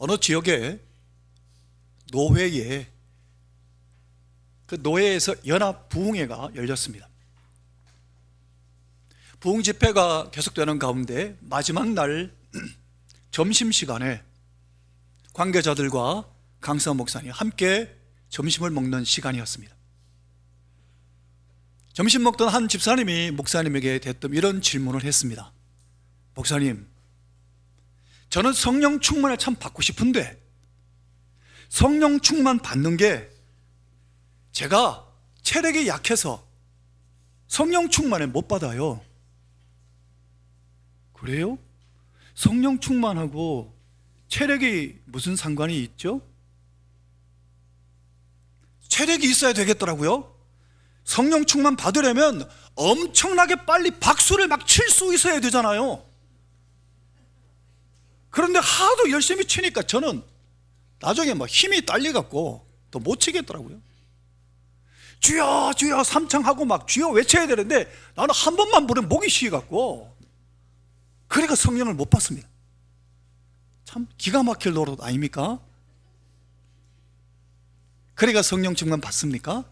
어느 지역에 노회에 그 노회에서 연합 부흥회가 열렸습니다. 부흥 집회가 계속되는 가운데 마지막 날 점심시간에 관계자들과 강서 목사님 함께 점심을 먹는 시간이었습니다. 점심 먹던 한 집사님이 목사님에게 대뜸 이런 질문을 했습니다. 목사님, 저는 성령 충만을 참 받고 싶은데 성령 충만 받는 게 제가 체력이 약해서 성령 충만을 못 받아요. 그래요? 성령 충만하고 체력이 무슨 상관이 있죠? 체력이 있어야 되겠더라고요. 성령 충만 받으려면 엄청나게 빨리 박수를 막 칠 수 있어야 되잖아요. 그런데 하도 열심히 치니까 저는 나중에 막 힘이 딸려갖고 또 못 치겠더라고요. 주여 주여 삼창하고 막 주여 외쳐야 되는데 나는 한 번만 부르면 목이 쉬어갖고 그러니까 성령을 못 받습니다. 참 기가 막힐 노릇 아닙니까? 그러니까 성령 충만 받습니까?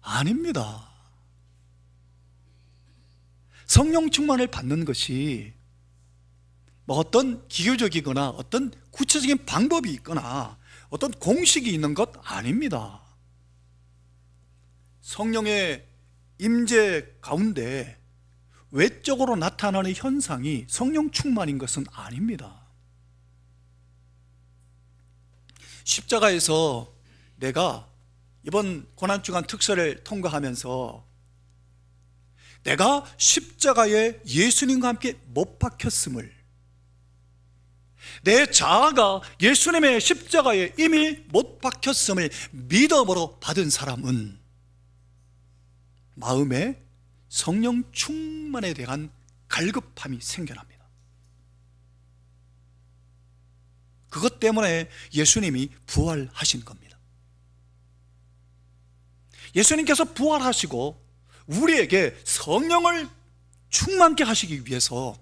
아닙니다. 성령 충만을 받는 것이 뭐 어떤 기교적이거나 어떤 구체적인 방법이 있거나 어떤 공식이 있는 것 아닙니다. 성령의 임재 가운데 외적으로 나타나는 현상이 성령 충만인 것은 아닙니다. 십자가에서 내가 이번 고난주간 특설을 통과하면서 내가 십자가에 예수님과 함께 못 박혔음을, 내 자아가 예수님의 십자가에 이미 못 박혔음을 믿음으로 받은 사람은 마음에 성령 충만에 대한 갈급함이 생겨납니다. 그것 때문에 예수님이 부활하신 겁니다. 예수님께서 부활하시고 우리에게 성령을 충만케 하시기 위해서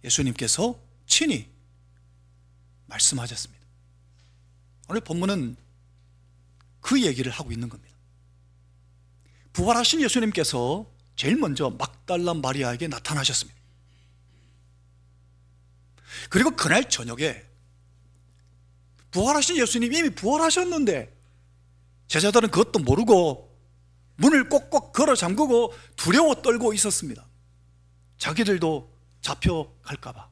예수님께서 친히 말씀하셨습니다. 오늘 본문은 그 얘기를 하고 있는 겁니다. 부활하신 예수님께서 제일 먼저 막달라 마리아에게 나타나셨습니다. 그리고 그날 저녁에 부활하신 예수님이 이미 부활하셨는데 제자들은 그것도 모르고 문을 꼭꼭 걸어 잠그고 두려워 떨고 있었습니다. 자기들도 잡혀갈까 봐.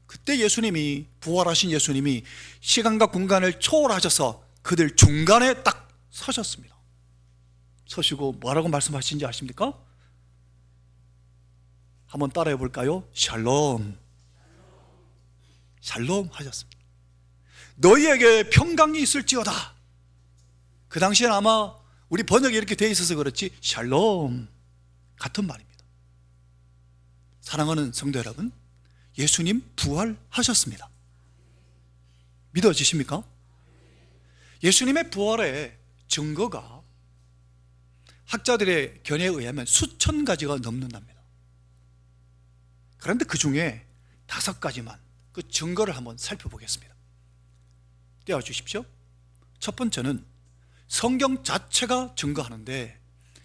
그때 예수님이, 부활하신 예수님이 시간과 공간을 초월하셔서 그들 중간에 딱 서셨습니다. 서시고 뭐라고 말씀하신지 아십니까? 한번 따라해 볼까요? 샬롬, 샬롬 하셨습니다. 너희에게 평강이 있을지어다. 그 당시엔 아마 우리 번역이 이렇게 되어 있어서 그렇지 샬롬 같은 말입니다. 사랑하는 성도 여러분, 예수님 부활하셨습니다. 믿어지십니까? 예수님의 부활의 증거가 학자들의 견해에 의하면 수천 가지가 넘는답니다. 그런데 그 중에 5가지만 그 증거를 한번 살펴보겠습니다. 떼어주십시오. 첫 번째는 성경 자체가 증거하는데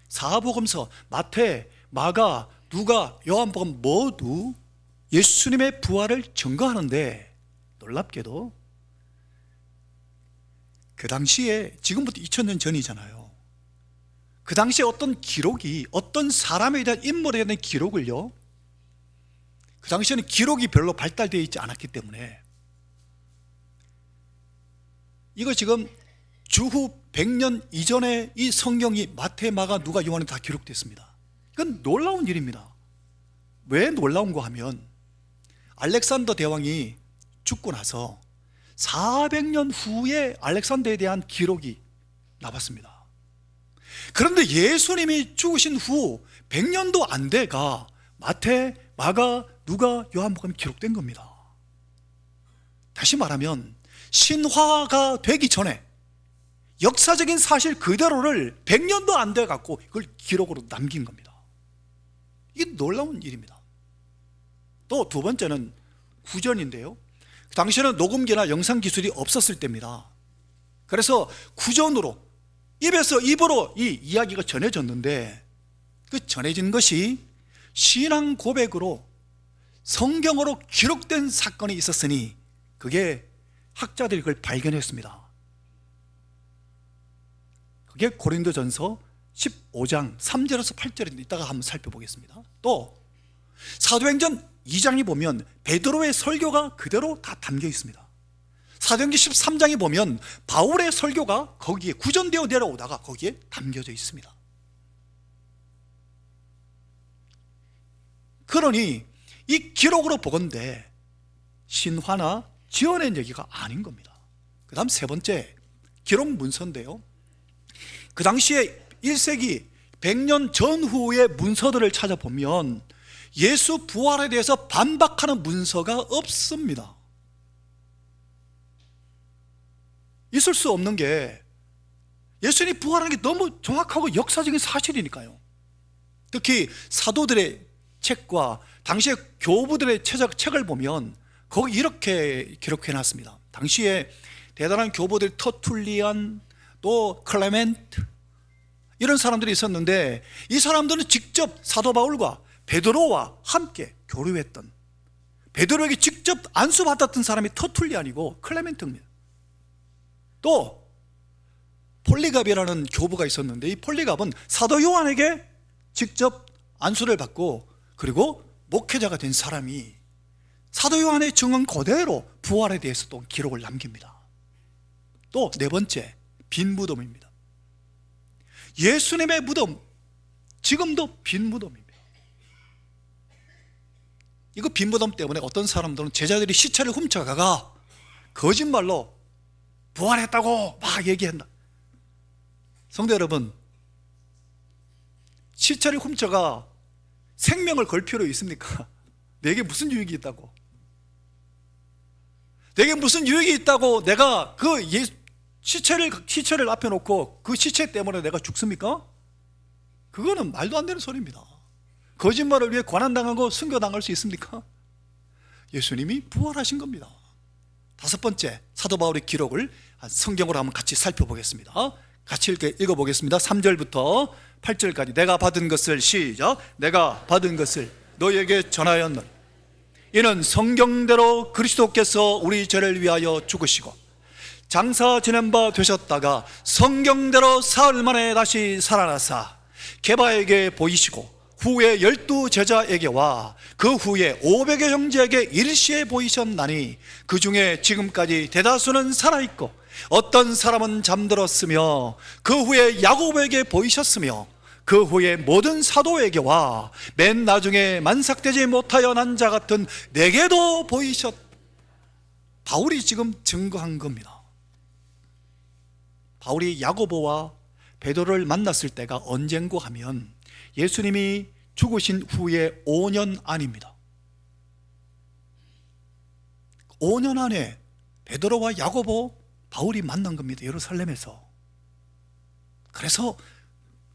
사복음서, 마태, 마가, 누가, 요한복음 모두 예수님의 부활을 증거하는데 놀랍게도 그 당시에, 지금부터 2000년 전이잖아요. 그 당시에 어떤 기록이, 어떤 사람에 대한 인물에 대한 기록을요, 그 당시에는 기록이 별로 발달되어 있지 않았기 때문에 이거 지금 주후 100년 이전에 이 성경이 마태, 마가, 누가, 요한에 다 기록됐습니다. 이건 놀라운 일입니다. 왜 놀라운가 하면 알렉산더 대왕이 죽고 나서 400년 후에 알렉산더에 대한 기록이 나왔습니다. 그런데 예수님이 죽으신 후 100년도 안 돼가 마태, 마가, 누가, 요한복음이 기록된 겁니다. 다시 말하면 신화가 되기 전에 역사적인 사실 그대로를 100년도 안 돼 갖고 이걸 기록으로 남긴 겁니다. 이게 놀라운 일입니다. 또 두 번째는 구전인데요, 당시에는 녹음기나 영상 기술이 없었을 때입니다. 그래서 구전으로 입에서 입으로 이 이야기가 전해졌는데, 그 전해진 것이 신앙 고백으로 성경으로 기록된 사건이 있었으니 그게 학자들이 그걸 발견했습니다. 그게 고린도전서 15장 3절에서 8절인데 이따가 한번 살펴보겠습니다. 또 사도행전 2장에 보면 베드로의 설교가 그대로 다 담겨 있습니다. 사도행전 13장에 보면 바울의 설교가 거기에 구전되어 내려오다가 거기에 담겨져 있습니다. 그러니 이 기록으로 보건대 신화나 지어낸 얘기가 아닌 겁니다. 그 다음 세 번째 기록 문서인데요, 그 당시에 1세기 100년 전후의 문서들을 찾아보면 예수 부활에 대해서 반박하는 문서가 없습니다. 있을 수 없는 게 예수님이 부활하는 게 너무 정확하고 역사적인 사실이니까요. 특히 사도들의 책과 당시의 교부들의 책을 보면 거기 이렇게 기록해 놨습니다. 당시에 대단한 교부들 터툴리안, 또 클레멘트, 이런 사람들이 있었는데 이 사람들은 직접 사도 바울과 베드로와 함께 교류했던, 베드로에게 직접 안수받았던 사람이 터툴리안이고 클레멘트입니다. 또 폴리갑이라는 교부가 있었는데 이 폴리갑은 사도 요한에게 직접 안수를 받고 그리고 목회자가 된 사람이 사도 요한의 증언 그대로 부활에 대해서 또 기록을 남깁니다. 또 네 번째, 빈 무덤입니다. 예수님의 무덤, 지금도 빈 무덤입니다. 이거 빈 무덤 때문에 어떤 사람들은 제자들이 시체를 훔쳐가가 거짓말로 부활했다고 막 얘기한다. 성도 여러분, 시체를 훔쳐가 생명을 걸 필요 있습니까? 내게 무슨 유익이 있다고? 내게 무슨 유익이 있다고 내가 그 시체를 앞에 놓고 그 시체 때문에 내가 죽습니까? 그거는 말도 안 되는 소리입니다. 거짓말을 위해 고난당하고 순교당할 수 있습니까? 예수님이 부활하신 겁니다. 다섯 번째, 사도 바울의 기록을 성경으로 한번 같이 살펴보겠습니다. 같이 읽어보겠습니다. 3절부터 8절까지. 내가 받은 것을, 시작, 내가 받은 것을 너희에게 전하였노니 이는 성경대로 그리스도께서 우리 죄를 위하여 죽으시고 장사 지낸 바 되셨다가 성경대로 사흘 만에 다시 살아나사 게바에게 보이시고 후에 12 제자에게와 그 후에 500여 형제에게 일시에 보이셨나니 그 중에 지금까지 대다수는 살아있고 어떤 사람은 잠들었으며 그 후에 야고보에게 보이셨으며 그 후에 모든 사도에게와 맨 나중에 만삭되지 못하여 난 자 같은 내게도 보이셨. 바울이 지금 증거한 겁니다. 바울이 야고보와 베드로를 만났을 때가 언젠고 하면 예수님이 죽으신 후에 5년 안입니다. 5년 안에 베드로와 야고보, 바울이 만난 겁니다. 예루살렘에서. 그래서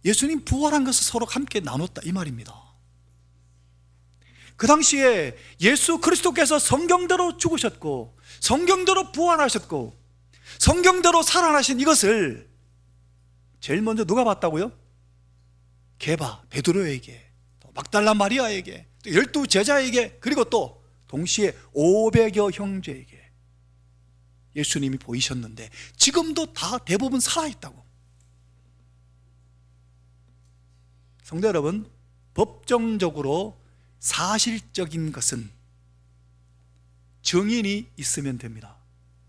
예수님 부활한 것을 서로 함께 나눴다 이 말입니다. 그 당시에 예수 그리스도께서 성경대로 죽으셨고 성경대로 부활하셨고 성경대로 살아나신 이것을 제일 먼저 누가 봤다고요? 게바, 베드로에게, 또 막달라 마리아에게, 또 12 제자에게, 그리고 또 동시에 500여 형제에게 예수님이 보이셨는데 지금도 다 대부분 살아있다고. 성도 여러분, 법정적으로 사실적인 것은 증인이 있으면 됩니다.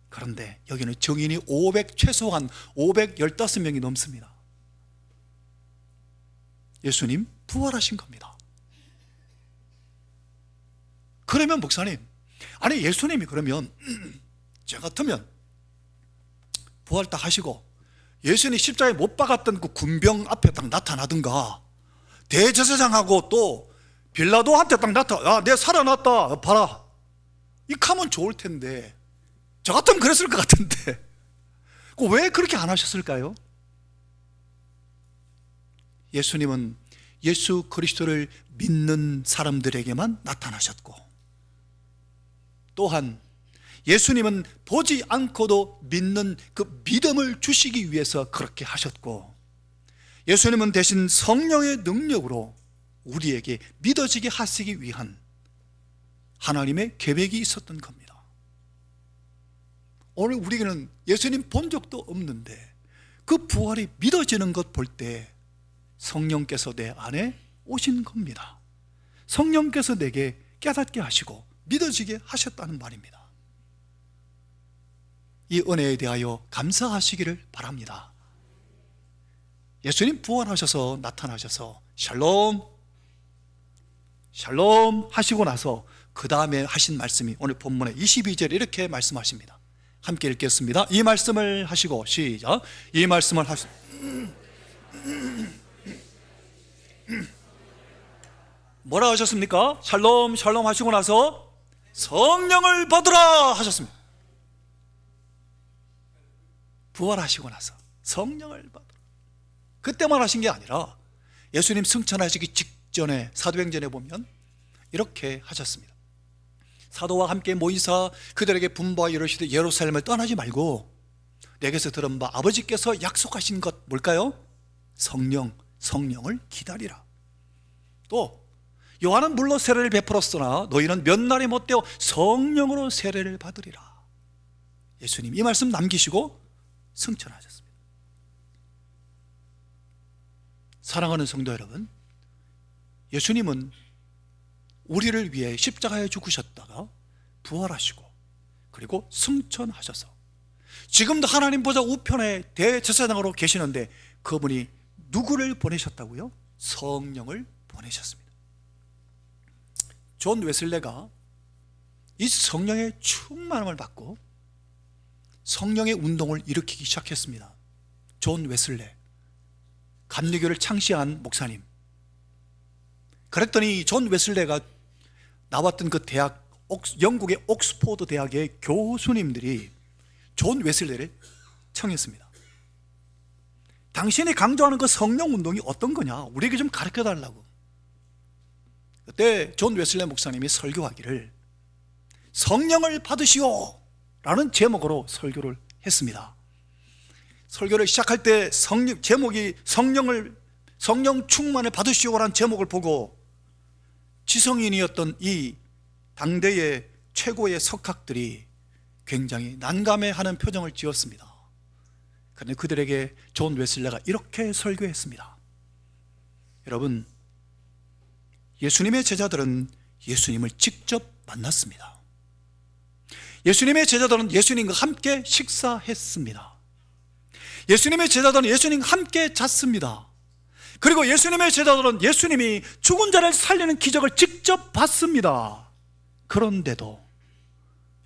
그런데 여기는 증인이 최소한 515명이 넘습니다. 예수님 부활하신 겁니다. 그러면 목사님, 아니 예수님이 그러면 저 같으면 부활 딱 하시고 예수님이 십자가에 못 박았던 그 군병 앞에 딱 나타나든가 대제사장하고 또 빌라도한테 딱 나타나, 내가 살아났다 봐라, 이렇게 하면 좋을 텐데 저 같으면 그랬을 것 같은데 왜 그렇게 안 하셨을까요? 예수님은 예수 그리스도를 믿는 사람들에게만 나타나셨고 또한 예수님은 보지 않고도 믿는 그 믿음을 주시기 위해서 그렇게 하셨고, 예수님은 대신 성령의 능력으로 우리에게 믿어지게 하시기 위한 하나님의 계획이 있었던 겁니다. 오늘 우리는 예수님 본 적도 없는데 그 부활이 믿어지는 것 볼 때 성령께서 내 안에 오신 겁니다. 성령께서 내게 깨닫게 하시고 믿어지게 하셨다는 말입니다. 이 은혜에 대하여 감사하시기를 바랍니다. 예수님 부활하셔서 나타나셔서 샬롬 샬롬 하시고 나서 그 다음에 하신 말씀이 오늘 본문의 22절에 이렇게 말씀하십니다. 함께 읽겠습니다. 이 말씀을 하시고, 시작. 이 말씀을 하시 뭐라 하셨습니까? 샬롬 샬롬 하시고 나서 성령을 받으라 하셨습니다. 부활하시고 나서 성령을 받으라. 그때만 하신 게 아니라 예수님 승천하시기 직전에 사도행전에 보면 이렇게 하셨습니다. 사도와 함께 모이사 그들에게 분부하여 이르시되 예루살렘을 떠나지 말고 내게서 들은 바 아버지께서 약속하신 것 뭘까요? 성령을 기다리라. 또 요한은 물로 세례를 베풀었으나 너희는 몇 날이 못되어 성령으로 세례를 받으리라. 예수님 이 말씀 남기시고 승천하셨습니다. 사랑하는 성도 여러분, 예수님은 우리를 위해 십자가에 죽으셨다가 부활하시고 그리고 승천하셔서 지금도 하나님 보좌 우편에 대제사장으로 계시는데 그분이 누구를 보내셨다고요? 성령을 보내셨습니다. 존 웨슬레가 이 성령의 충만함을 받고 성령의 운동을 일으키기 시작했습니다. 존 웨슬레, 감리교를 창시한 목사님. 그랬더니 존 웨슬레가 나왔던 그 대학, 영국의 옥스포드 대학의 교수님들이 존 웨슬레를 청했습니다. 당신이 강조하는 그 성령 운동이 어떤 거냐, 우리에게 좀 가르쳐 달라고. 그때 존 웨슬레 목사님이 설교하기를 성령을 받으시오 라는 제목으로 설교를 했습니다. 설교를 시작할 때 제목이 성령 충만을 받으시오라는 제목을 보고 지성인이었던 이 당대의 최고의 석학들이 굉장히 난감해하는 표정을 지었습니다. 그런데 그들에게 존 웨슬레가 이렇게 설교했습니다. 여러분, 예수님의 제자들은 예수님을 직접 만났습니다. 예수님의 제자들은 예수님과 함께 식사했습니다. 예수님의 제자들은 예수님과 함께 잤습니다. 그리고 예수님의 제자들은 예수님이 죽은 자를 살리는 기적을 직접 봤습니다. 그런데도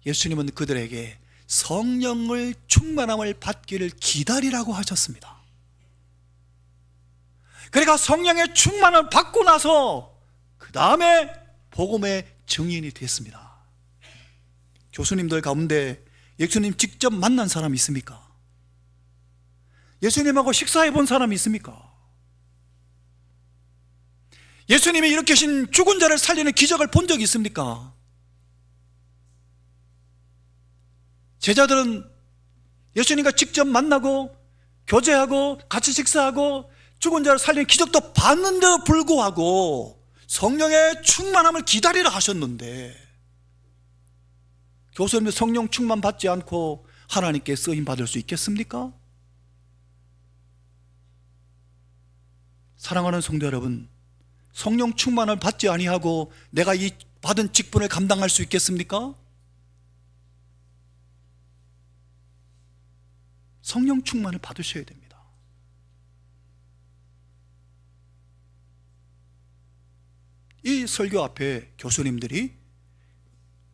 예수님은 그들에게 성령을 충만함을 받기를 기다리라고 하셨습니다. 그러니까 성령의 충만을 받고 나서 그 다음에 복음의 증인이 됐습니다. 교수님들 가운데 예수님 직접 만난 사람이 있습니까? 예수님하고 식사해 본 사람이 있습니까? 예수님이 일으키신 죽은 자를 살리는 기적을 본 적이 있습니까? 제자들은 예수님과 직접 만나고 교제하고 같이 식사하고 죽은 자를 살리는 기적도 봤는데도 불구하고 성령의 충만함을 기다리라 하셨는데 교수님이 성령 충만 받지 않고 하나님께 쓰임 받을 수 있겠습니까? 사랑하는 성도 여러분, 성령 충만을 받지 아니하고 내가 이 받은 직분을 감당할 수 있겠습니까? 성령 충만을 받으셔야 됩니다. 이 설교 앞에 교수님들이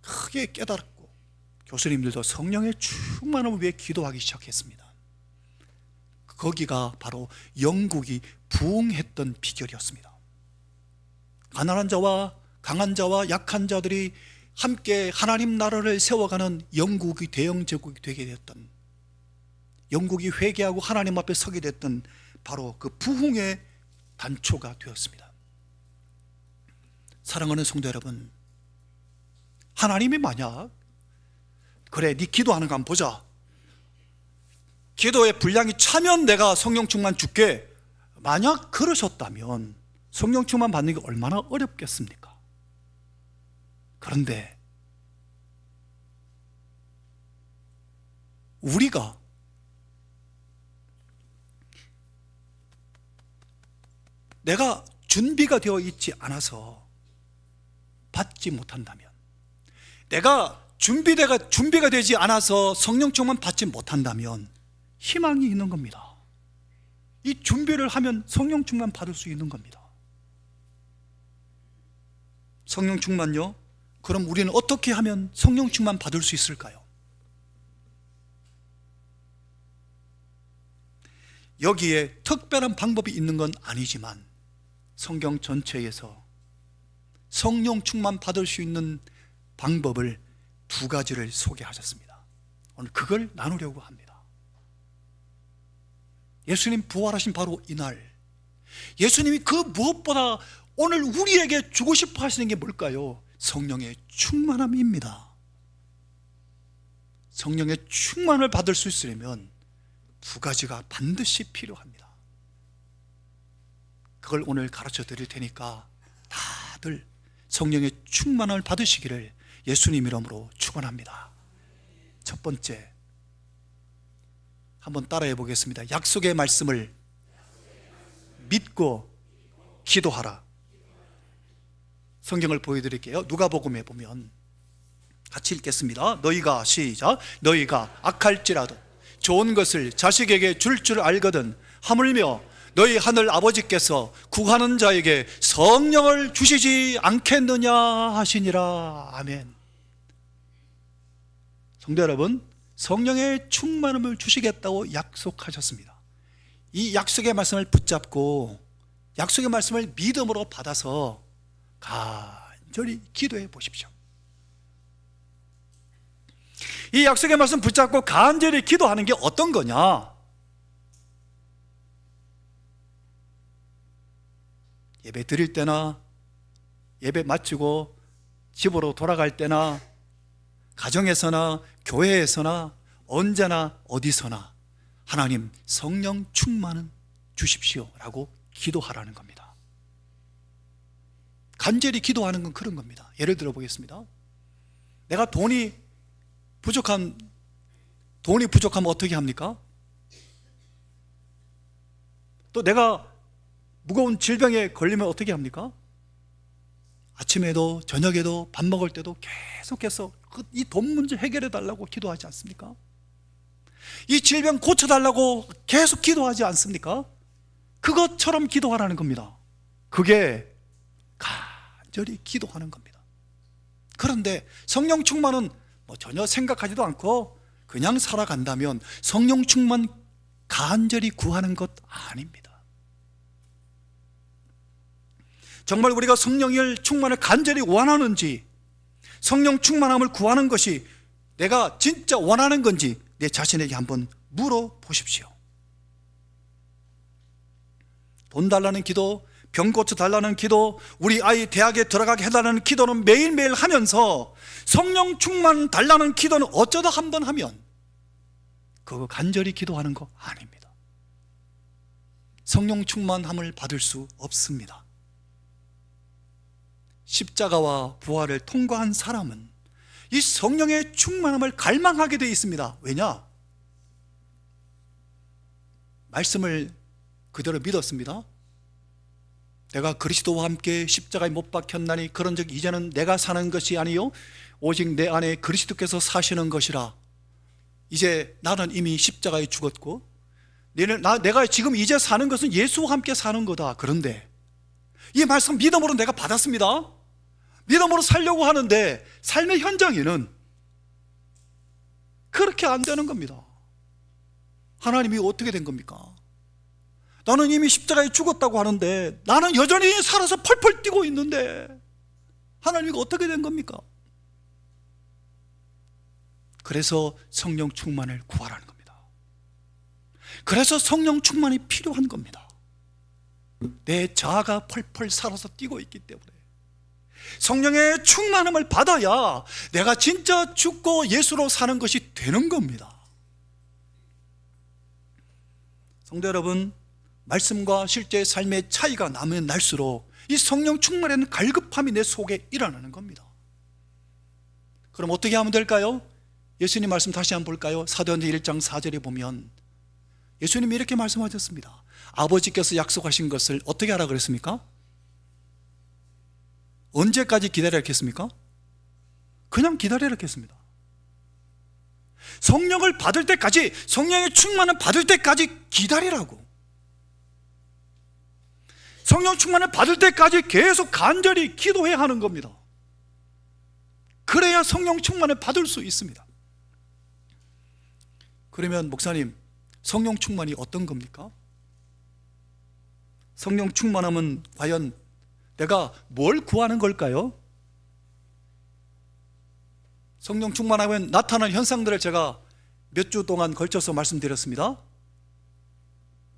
크게 깨달았고 교수님들도 성령의 충만함을 위해 기도하기 시작했습니다. 거기가 바로 영국이 부흥했던 비결이었습니다. 가난한 자와 강한 자와 약한 자들이 함께 하나님 나라를 세워가는 영국이 대영 제국이 되게 되었던, 영국이 회개하고 하나님 앞에 서게 됐던 바로 그 부흥의 단초가 되었습니다. 사랑하는 성도 여러분, 하나님이 만약 그래, 네 기도하는 거 한번 보자. 기도의 분량이 차면 내가 성령 충만 줄게. 만약 그러셨다면 성령 충만 받는 게 얼마나 어렵겠습니까? 그런데 우리가 내가 준비가 되어 있지 않아서 받지 못한다면, 내가 준비가 되지 않아서 성령 충만 받지 못한다면 희망이 있는 겁니다. 이 준비를 하면 성령 충만 받을 수 있는 겁니다. 성령 충만요? 그럼 우리는 어떻게 하면 성령 충만 받을 수 있을까요? 여기에 특별한 방법이 있는 건 아니지만 성경 전체에서 성령 충만 받을 수 있는 방법을 두 가지를 소개하셨습니다. 오늘 그걸 나누려고 합니다. 예수님 부활하신 바로 이날, 예수님이 그 무엇보다 오늘 우리에게 주고 싶어 하시는 게 뭘까요? 성령의 충만함입니다. 성령의 충만을 받을 수 있으려면 두 가지가 반드시 필요합니다. 그걸 오늘 가르쳐 드릴 테니까 다들 성령의 충만을 받으시기를 예수님 이름으로 축원합니다. 첫 번째, 한번 따라해 보겠습니다. 약속의 말씀을 믿고 기도하라. 성경을 보여드릴게요. 누가복음에 보면 같이 읽겠습니다. 너희가, 시작, 너희가 악할지라도 좋은 것을 자식에게 줄 줄 알거든 하물며 너희 하늘 아버지께서 구하는 자에게 성령을 주시지 않겠느냐 하시니라. 아멘. 성도 여러분, 성령의 충만함을 주시겠다고 약속하셨습니다. 이 약속의 말씀을 붙잡고 약속의 말씀을 믿음으로 받아서 간절히 기도해 보십시오. 이 약속의 말씀 붙잡고 간절히 기도하는 게 어떤 거냐? 예배 드릴 때나 예배 마치고 집으로 돌아갈 때나 가정에서나 교회에서나 언제나 어디서나 하나님 성령 충만은 주십시오 라고 기도하라는 겁니다. 간절히 기도하는 건 그런 겁니다. 예를 들어 보겠습니다. 내가 돈이 부족하면 어떻게 합니까? 또 내가 무거운 질병에 걸리면 어떻게 합니까? 아침에도 저녁에도 밥 먹을 때도 계속해서 이 돈 문제 해결해 달라고 기도하지 않습니까? 이 질병 고쳐달라고 계속 기도하지 않습니까? 그것처럼 기도하라는 겁니다. 그게 간절히 기도하는 겁니다. 그런데 성령 충만은 전혀 생각하지도 않고 그냥 살아간다면 성령 충만 간절히 구하는 것 아닙니다. 정말 우리가 성령의 충만을 간절히 원하는지, 성령 충만함을 구하는 것이 내가 진짜 원하는 건지 내 자신에게 한번 물어보십시오. 돈 달라는 기도, 병 고쳐 달라는 기도, 우리 아이 대학에 들어가게 해달라는 기도는 매일매일 하면서 성령 충만 달라는 기도는 어쩌다 한번 하면 그거 간절히 기도하는 거 아닙니다. 성령 충만함을 받을 수 없습니다. 십자가와 부활을 통과한 사람은 이 성령의 충만함을 갈망하게 되어 있습니다. 왜냐? 말씀을 그대로 믿었습니다. 내가 그리스도와 함께 십자가에 못 박혔나니 그런즉 이제는 내가 사는 것이 아니요 오직 내 안에 그리스도께서 사시는 것이라. 이제 나는 이미 십자가에 죽었고 내가 지금 이제 사는 것은 예수와 함께 사는 거다. 그런데 이 말씀 믿음으로 내가 받았습니다. 믿음으로 살려고 하는데 삶의 현장에는 그렇게 안 되는 겁니다. 하나님이 어떻게 된 겁니까? 나는 이미 십자가에 죽었다고 하는데 나는 여전히 살아서 펄펄 뛰고 있는데 하나님이 어떻게 된 겁니까? 그래서 성령 충만을 구하라는 겁니다. 그래서 성령 충만이 필요한 겁니다. 내 자아가 펄펄 살아서 뛰고 있기 때문에, 성령의 충만함을 받아야 내가 진짜 죽고 예수로 사는 것이 되는 겁니다. 성도 여러분, 말씀과 실제 삶의 차이가 나면 날수록 이 성령 충만에는 갈급함이 내 속에 일어나는 겁니다. 그럼 어떻게 하면 될까요? 예수님 말씀 다시 한번 볼까요? 사도행전 1장 4절에 보면 예수님이 이렇게 말씀하셨습니다. 아버지께서 약속하신 것을 어떻게 하라 그랬습니까? 언제까지 기다려야 했겠습니까? 그냥 기다려야 했겠습니다. 성령을 받을 때까지, 성령의 충만을 받을 때까지 기다리라고. 성령 충만을 받을 때까지 계속 간절히 기도해야 하는 겁니다. 그래야 성령 충만을 받을 수 있습니다. 그러면 목사님, 성령 충만이 어떤 겁니까? 성령 충만함은 과연 내가 뭘 구하는 걸까요? 성령 충만하면 나타나는 현상들을 제가 몇 주 동안 걸쳐서 말씀드렸습니다.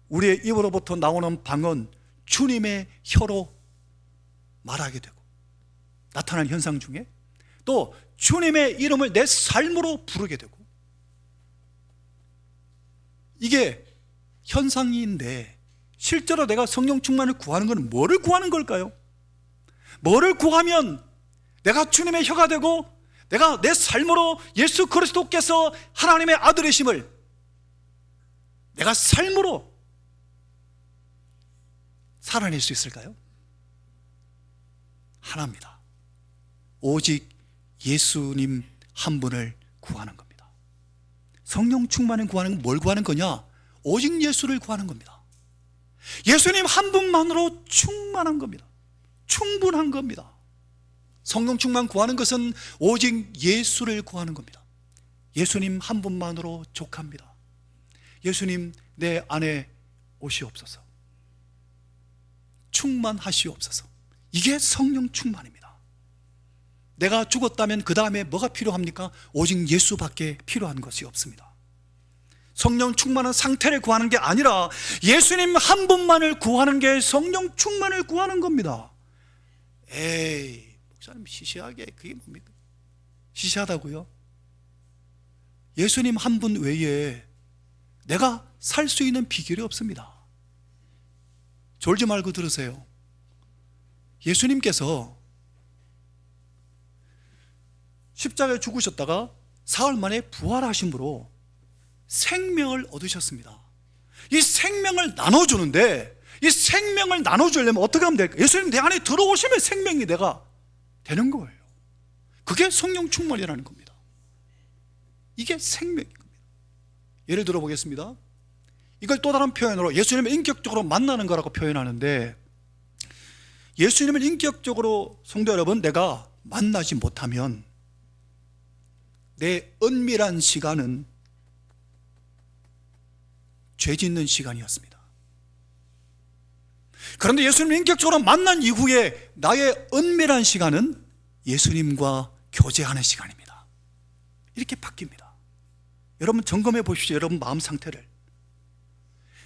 우리의 입으로부터 나오는 방언, 주님의 혀로 말하게 되고, 나타나는 현상 중에 또 주님의 이름을 내 삶으로 부르게 되고, 이게 현상인데 실제로 내가 성령 충만을 구하는 것은 뭐를 구하는 걸까요? 뭐를 구하면 내가 주님의 혀가 되고 내가 내 삶으로 예수 그리스도께서 하나님의 아들이심을 내가 삶으로 살아낼 수 있을까요? 하나입니다. 오직 예수님 한 분을 구하는 겁니다. 성령 충만을 구하는 건 뭘 구하는 거냐? 오직 예수를 구하는 겁니다. 예수님 한 분만으로 충만한 겁니다. 충분한 겁니다. 성령 충만 구하는 것은 오직 예수를 구하는 겁니다. 예수님 한 분만으로 족합니다. 예수님 내 안에 오시옵소서. 충만하시옵소서. 이게 성령 충만입니다. 내가 죽었다면 그 다음에 뭐가 필요합니까? 오직 예수밖에 필요한 것이 없습니다. 성령 충만한 상태를 구하는 게 아니라 예수님 한 분만을 구하는 게 성령 충만을 구하는 겁니다. 에이, 목사님 시시하게 그게 뭡니까? 시시하다고요? 예수님 한 분 외에 내가 살 수 있는 비결이 없습니다. 졸지 말고 들으세요. 예수님께서 십자가에 죽으셨다가 사흘 만에 부활하심으로 생명을 얻으셨습니다. 이 생명을 나눠주는데, 이 생명을 나눠주려면 어떻게 하면 될까요? 예수님 내 안에 들어오시면 생명이 내가 되는 거예요. 그게 성령 충만이라는 겁니다. 이게 생명인 겁니다. 예를 들어 보겠습니다. 이걸 또 다른 표현으로 예수님을 인격적으로 만나는 거라고 표현하는데, 예수님을 인격적으로 성도 여러분 내가 만나지 못하면 내 은밀한 시간은 죄 짓는 시간이었습니다. 그런데 예수님을 인격적으로 만난 이후에 나의 은밀한 시간은 예수님과 교제하는 시간입니다. 이렇게 바뀝니다. 여러분 점검해 보십시오. 여러분 마음 상태를.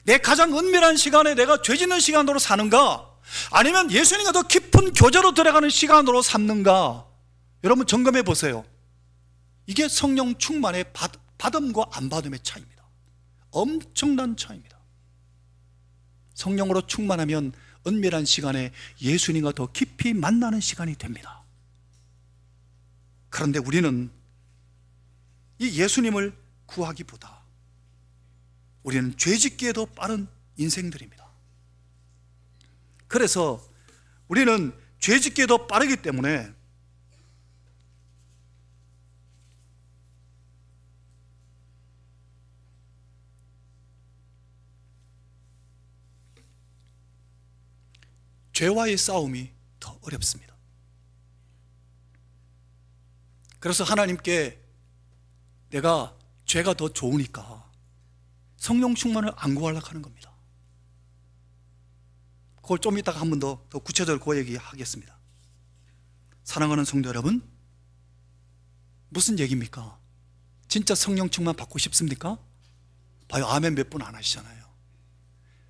내 가장 은밀한 시간에 내가 죄 짓는 시간으로 사는가, 아니면 예수님과 더 깊은 교제로 들어가는 시간으로 삼는가, 여러분 점검해 보세요. 이게 성령 충만의 받음과 안 받음의 차이입니다. 엄청난 차이입니다. 성령으로 충만하면 은밀한 시간에 예수님과 더 깊이 만나는 시간이 됩니다. 그런데 우리는 이 예수님을 구하기보다 우리는 죄짓기에도 빠른 인생들입니다. 그래서 우리는 죄짓기에도 빠르기 때문에 죄와의 싸움이 더 어렵습니다. 그래서 하나님께 내가 죄가 더 좋으니까 성령 충만을 안 구하려고 하는 겁니다. 그걸 좀 이따가 한 번 더 구체적으로 그 얘기하겠습니다. 사랑하는 성도 여러분, 무슨 얘기입니까? 진짜 성령 충만 받고 싶습니까? 봐요, 아멘 몇 분 안 하시잖아요.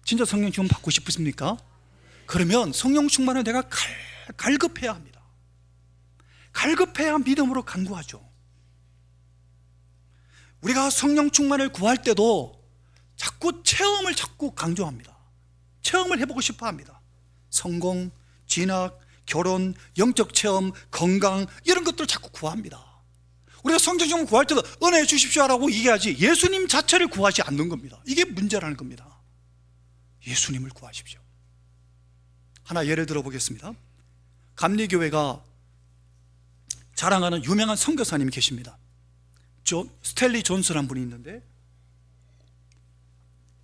진짜 성령 충만 받고 싶으십니까? 그러면 성령 충만을 내가 갈급해야 합니다. 갈급해야 믿음으로 간구하죠. 우리가 성령 충만을 구할 때도 자꾸 체험을 자꾸 강조합니다. 체험을 해보고 싶어 합니다. 성공, 진학, 결혼, 영적 체험, 건강, 이런 것들을 자꾸 구합니다. 우리가 성령 충만 구할 때도 은혜 주십시오라고 얘기하지 예수님 자체를 구하지 않는 겁니다. 이게 문제라는 겁니다. 예수님을 구하십시오. 하나 예를 들어 보겠습니다. 감리교회가 자랑하는 유명한 선교사님이 계십니다. 스탠리 존스라는 분이 있는데,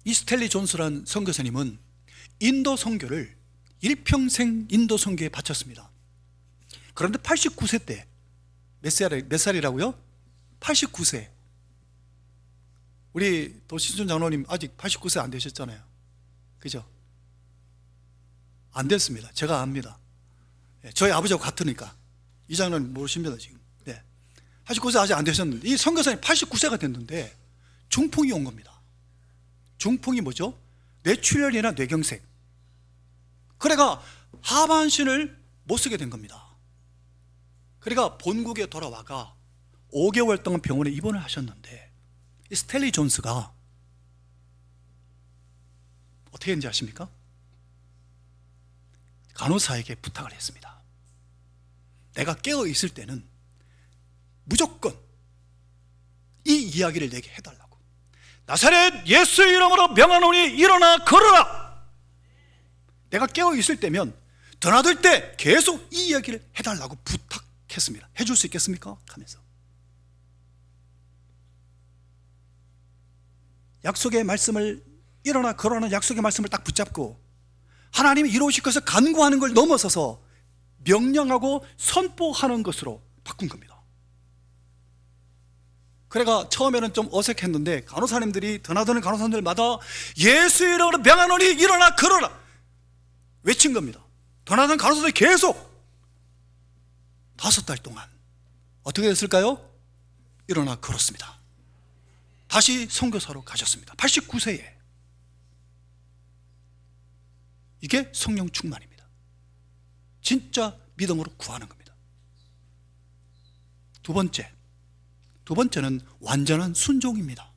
이 스탠리 존스라는 선교사님은 인도 선교를 일평생 인도 선교에 바쳤습니다. 그런데 89세 때, 몇 살이라고요? 89세. 우리 도신준 장로님 아직 89세 안 되셨잖아요. 그죠? 안 됐습니다. 제가 압니다. 저희 아버지하고 같으니까. 이 장로님 모르십니다 지금. 89세 아직 안 되셨는데, 이 선교사님 89세가 됐는데 중풍이 온 겁니다. 중풍이 뭐죠? 뇌출혈이나 뇌경색. 그래가 하반신을 못 쓰게 된 겁니다. 그러니까 본국에 돌아와가 5개월 동안 병원에 입원을 하셨는데, 이 스탠리 존스가 어떻게 했는지 아십니까? 간호사에게 부탁을 했습니다. 내가 깨어 있을 때는 무조건 이 이야기를 내게 해달라고. 나사렛 예수 이름으로 명하노니 일어나 걸어라. 내가 깨어 있을 때면 드나들 때 계속 이 이야기를 해달라고 부탁했습니다. 해줄 수 있겠습니까? 하면서 약속의 말씀을, 일어나 걸어라는 약속의 말씀을 딱 붙잡고 하나님이 이루실 것을 간구하는 걸 넘어서서 명령하고 선포하는 것으로 바꾼 겁니다. 그래가 처음에는 좀 어색했는데 간호사님들이, 드나드는 간호사님들마다 예수 이름으로 명하노니 일어나 걸어라 외친 겁니다. 드나드는 간호사들이 계속 5달 동안 어떻게 됐을까요? 일어나 걸었습니다. 다시 선교사로 가셨습니다. 89세에. 이게 성령 충만입니다. 진짜 믿음으로 구하는 겁니다. 두 번째는 완전한 순종입니다.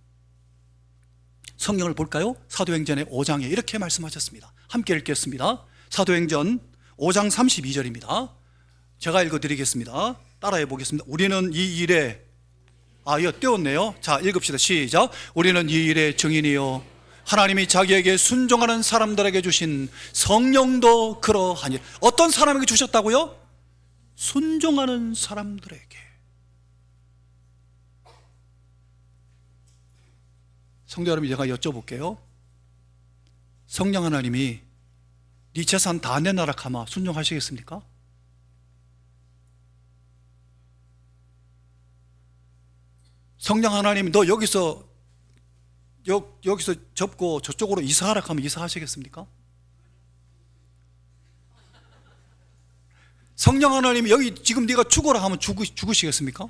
성경을 볼까요? 사도행전의 5장에 이렇게 말씀하셨습니다. 함께 읽겠습니다. 사도행전 5장 32절입니다. 제가 읽어드리겠습니다. 따라해 보겠습니다. 우리는 이 일에, 이거 떼었네요. 자, 읽읍시다. 시작. 우리는 이 일의 증인이요 하나님이 자기에게 순종하는 사람들에게 주신 성령도 그러하니. 어떤 사람에게 주셨다고요? 순종하는 사람들에게. 성도 여러분, 제가 여쭤볼게요. 성령 하나님이 네 재산 다 내놔라 하마 순종하시겠습니까? 성령 하나님 너 여기서 접고 저쪽으로 이사하라 하면 이사하시겠습니까? 성령 하나님이 여기 지금 네가 죽어라 하면 죽으시겠습니까?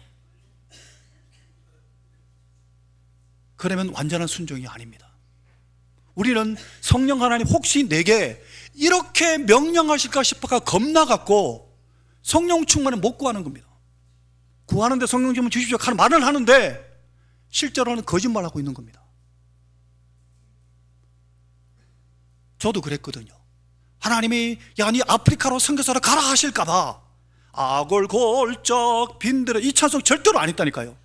그러면 완전한 순종이 아닙니다. 우리는 성령 하나님 혹시 내게 이렇게 명령하실까 싶어가 겁나갖고 성령 충만을 못 구하는 겁니다. 구하는데 성령 충만 주십시오 하는 말을 하는데 실제로는 거짓말하고 있는 겁니다. 저도 그랬거든요. 하나님이 야, 네 아프리카로 선교사로 가라 하실까봐 아골골적 빈들어 이 찬송 절대로 안 했다니까요.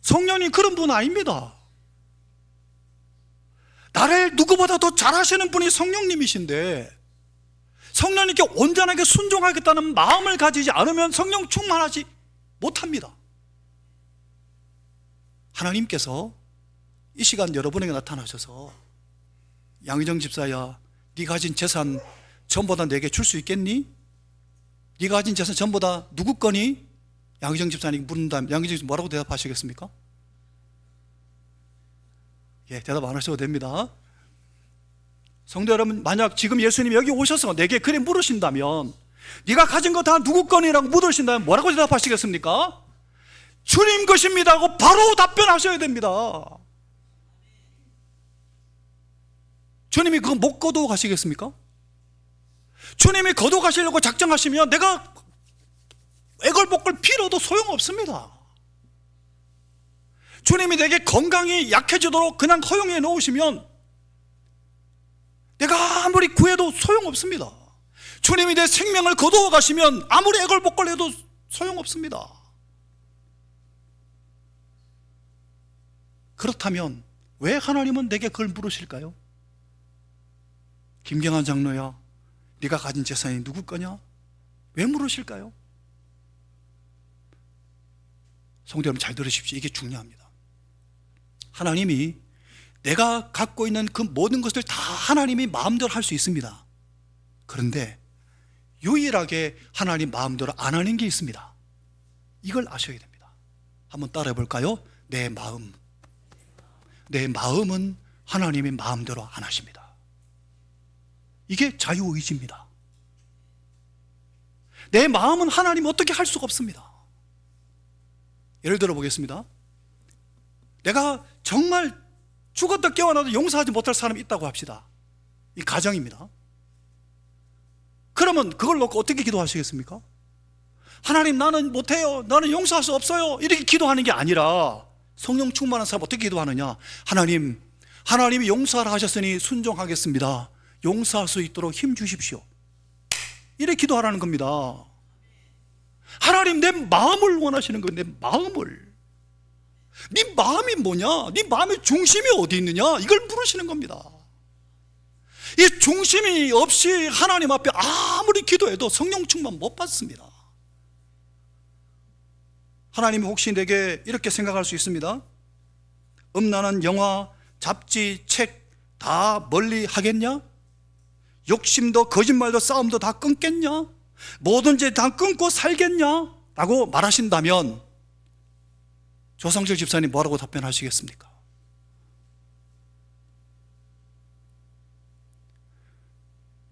성령님 그런 분 아닙니다. 나를 누구보다 더 잘하시는 분이 성령님이신데 성령님께 온전하게 순종하겠다는 마음을 가지지 않으면 성령 충만하지 못합니다. 하나님께서 이 시간 여러분에게 나타나셔서 양희정 집사야, 네 가진 재산 전부 다 내게 줄 수 있겠니? 네 가진 재산 전부 다 누구 거니? 양희정 집사님 묻는다면 양희정 집사 뭐라고 대답하시겠습니까? 예, 대답 안 하셔도 됩니다. 성도 여러분, 만약 지금 예수님이 여기 오셔서 내게 그래 물으신다면, 네가 가진 거 다 누구 거니라고 물으신다면 뭐라고 대답하시겠습니까? 주님 것입니다 하고 바로 답변하셔야 됩니다. 주님이 그거 못 거두어 가시겠습니까? 주님이 거둬가시려고 작정하시면 내가 애걸복걸 빌어도 소용없습니다. 주님이 내게 건강이 약해지도록 그냥 허용해 놓으시면 내가 아무리 구해도 소용없습니다. 주님이 내 생명을 거두어 가시면 아무리 애걸복걸 해도 소용없습니다. 그렇다면 왜 하나님은 내게 그걸 물으실까요? 김경환 장로야, 네가 가진 재산이 누구 거냐? 왜 물으실까요? 성도 여러분 잘 들으십시오. 이게 중요합니다. 하나님이 내가 갖고 있는 그 모든 것을 다 하나님이 마음대로 할 수 있습니다. 그런데 유일하게 하나님 마음대로 안 하는 게 있습니다. 이걸 아셔야 됩니다. 한번 따라해 볼까요? 내 마음. 내 마음은 하나님이 마음대로 안 하십니다. 이게 자유의지입니다. 내 마음은 하나님이 어떻게 할 수가 없습니다. 예를 들어 보겠습니다. 내가 정말 죽었다 깨어나도 용서하지 못할 사람이 있다고 합시다. 이 가정입니다. 그러면 그걸 놓고 어떻게 기도하시겠습니까? 하나님, 나는 못해요, 나는 용서할 수 없어요, 이렇게 기도하는 게 아니라 성령 충만한 사람 어떻게 기도하느냐? 하나님, 하나님이 용서하라 하셨으니 순종하겠습니다. 용서할 수 있도록 힘 주십시오. 이렇게 기도하라는 겁니다. 하나님, 내 마음을 원하시는 거예요. 내 마음을. 네 마음이 뭐냐? 네 마음의 중심이 어디 있느냐? 이걸 물으시는 겁니다. 이 중심이 없이 하나님 앞에 아무리 기도해도 성령 충만 못 받습니다. 하나님이 혹시 내게 이렇게 생각할 수 있습니다. 음란한 영화, 잡지, 책 다 멀리 하겠냐? 욕심도 거짓말도 싸움도 다 끊겠냐? 뭐든지 다 끊고 살겠냐? 라고 말하신다면 조성철 집사님 뭐라고 답변하시겠습니까?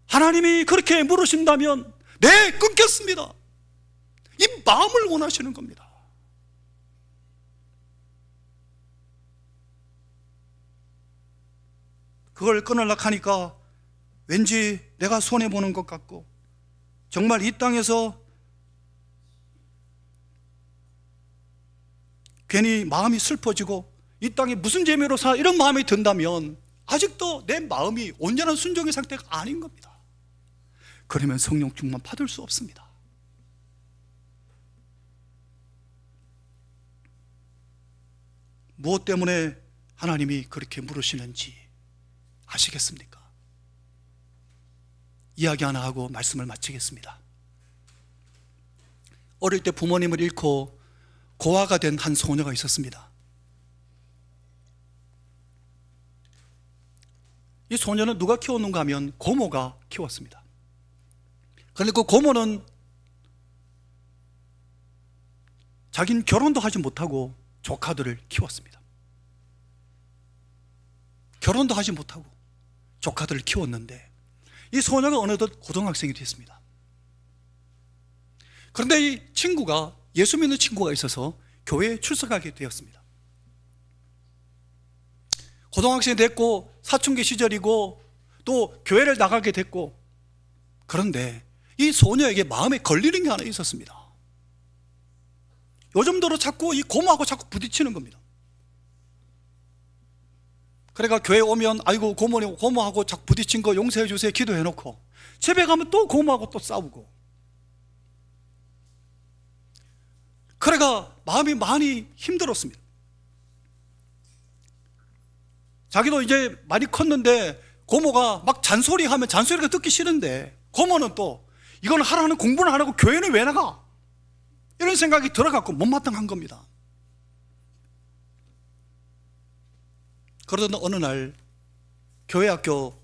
하나님이 그렇게 물으신다면 네, 끊겠습니다. 이 마음을 원하시는 겁니다. 그걸 끊으려고 하니까 왠지 내가 손해보는 것 같고, 정말 이 땅에서 괜히 마음이 슬퍼지고 이 땅에 무슨 재미로 사, 이런 마음이 든다면 아직도 내 마음이 온전한 순종의 상태가 아닌 겁니다. 그러면 성령 충만 받을 수 없습니다. 무엇 때문에 하나님이 그렇게 물으시는지 아시겠습니까? 이야기 하나 하고 말씀을 마치겠습니다. 어릴 때 부모님을 잃고 고아가 된 한 소녀가 있었습니다. 이 소녀는 누가 키웠는가 하면 고모가 키웠습니다. 그런데 그 고모는 자기는 결혼도 하지 못하고 조카들을 키웠습니다. 결혼도 하지 못하고 조카들을 키웠는데 이 소녀가 어느덧 고등학생이 됐습니다. 그런데 이 친구가, 예수 믿는 친구가 있어서 교회에 출석하게 되었습니다. 고등학생이 됐고 사춘기 시절이고 또 교회를 나가게 됐고, 그런데 이 소녀에게 마음에 걸리는 게 하나 있었습니다. 요즘 들어 자꾸 이 고모하고 자꾸 부딪히는 겁니다. 그러니까 교회 오면 아이고 고모님, 고모하고 자꾸 부딪힌 거 용서해 주세요 기도해 놓고 집에 가면 또 고모하고 또 싸우고, 그래가 마음이 많이 힘들었습니다. 자기도 이제 많이 컸는데 고모가 막 잔소리하면 잔소리가 듣기 싫은데 고모는 또 이건 하라는 공부는 안 하고 교회는 왜 나가? 이런 생각이 들어갖고 못마땅한 겁니다. 그러던 어느 날 교회 학교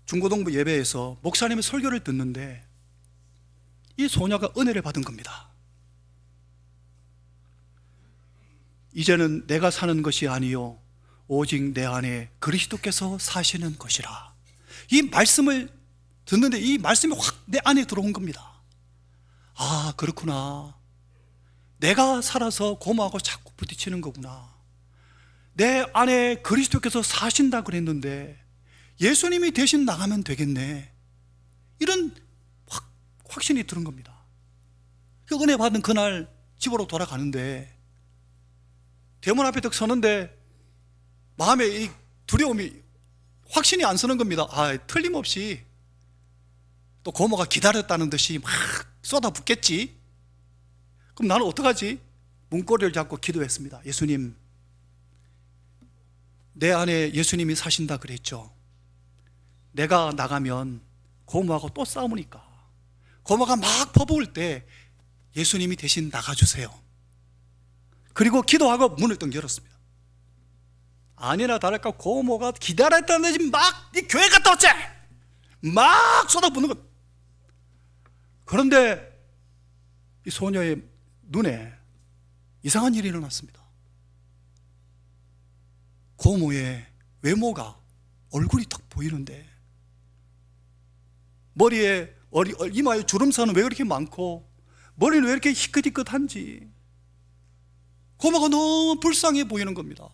중고등부 예배에서 목사님의 설교를 듣는데 이 소녀가 은혜를 받은 겁니다. 이제는 내가 사는 것이 아니요 오직 내 안에 그리스도께서 사시는 것이라. 이 말씀을 듣는데 이 말씀이 확 내 안에 들어온 겁니다. 아, 그렇구나. 내가 살아서 고모하고 자꾸 부딪히는 거구나. 내 안에 그리스도께서 사신다 그랬는데 예수님이 대신 나가면 되겠네. 이런 확신이 드는 겁니다. 그 은혜 받은 그날 집으로 돌아가는데 대문 앞에 딱 서는데 마음에 이 두려움이 확신이 안 서는 겁니다. 틀림없이 또 고모가 기다렸다는 듯이 막 쏟아붓겠지. 그럼 나는 어떡하지? 문고리를 잡고 기도했습니다. 예수님, 내 안에 예수님이 사신다 그랬죠. 내가 나가면 고모하고 또 싸우니까 고모가 막 퍼부을 때 예수님이 대신 나가주세요. 그리고 기도하고 문을 딱 열었습니다. 아니나 다를까 고모가 기다렸다는 듯이 막 이 교회 갔다 왔지? 막 쏟아붓는 것. 그런데 이 소녀의 눈에 이상한 일이 일어났습니다. 고모의 외모가, 얼굴이 딱 보이는데 머리에 이마에 주름살은 왜 그렇게 많고 머리는 왜 이렇게 희끗희끗한지 고모가 너무 불쌍해 보이는 겁니다.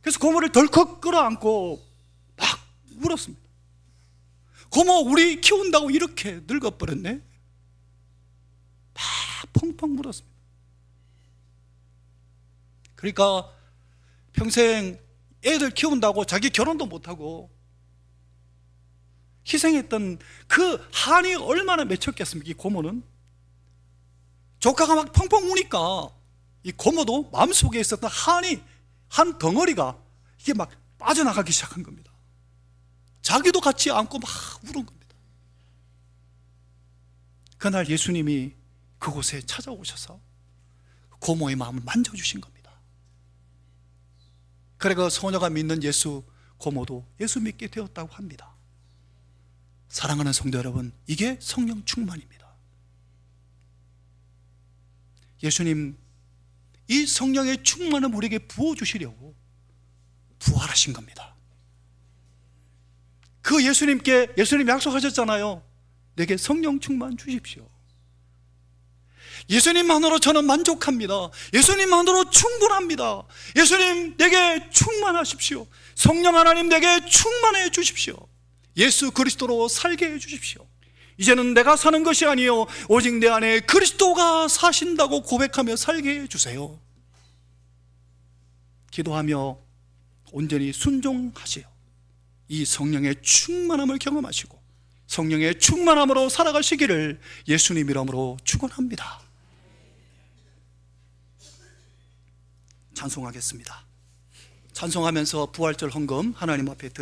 그래서 고모를 덜컥 끌어안고 막 울었습니다. 고모, 우리 키운다고 이렇게 늙어버렸네? 막 펑펑 울었습니다. 그러니까 평생 애들 키운다고 자기 결혼도 못하고 희생했던 그 한이 얼마나 맺혔겠습니까? 이 고모는 조카가 막 펑펑 우니까 이 고모도 마음속에 있었던 한이, 한 덩어리가 이게 막 빠져나가기 시작한 겁니다. 자기도 같이 안고 막 울은 겁니다. 그날 예수님이 그곳에 찾아오셔서 고모의 마음을 만져주신 겁니다. 그래 그 소녀가 믿는 예수, 고모도 예수 믿게 되었다고 합니다. 사랑하는 성도 여러분, 이게 성령 충만입니다. 예수님 이 성령의 충만을 우리에게 부어주시려고 부활하신 겁니다. 그 예수님께 예수님 약속하셨잖아요. 내게 성령 충만 주십시오. 예수님만으로 저는 만족합니다. 예수님만으로 충분합니다. 예수님 내게 충만하십시오. 성령 하나님 내게 충만해 주십시오. 예수 그리스도로 살게 해 주십시오. 이제는 내가 사는 것이 아니요 오직 내 안에 그리스도가 사신다고 고백하며 살게 해 주세요. 기도하며 온전히 순종하세요. 이 성령의 충만함을 경험하시고 성령의 충만함으로 살아가시기를 예수님 이름으로 축원합니다. 찬송하겠습니다. 찬송하면서 부활절 헌금 하나님 앞에 드립니다.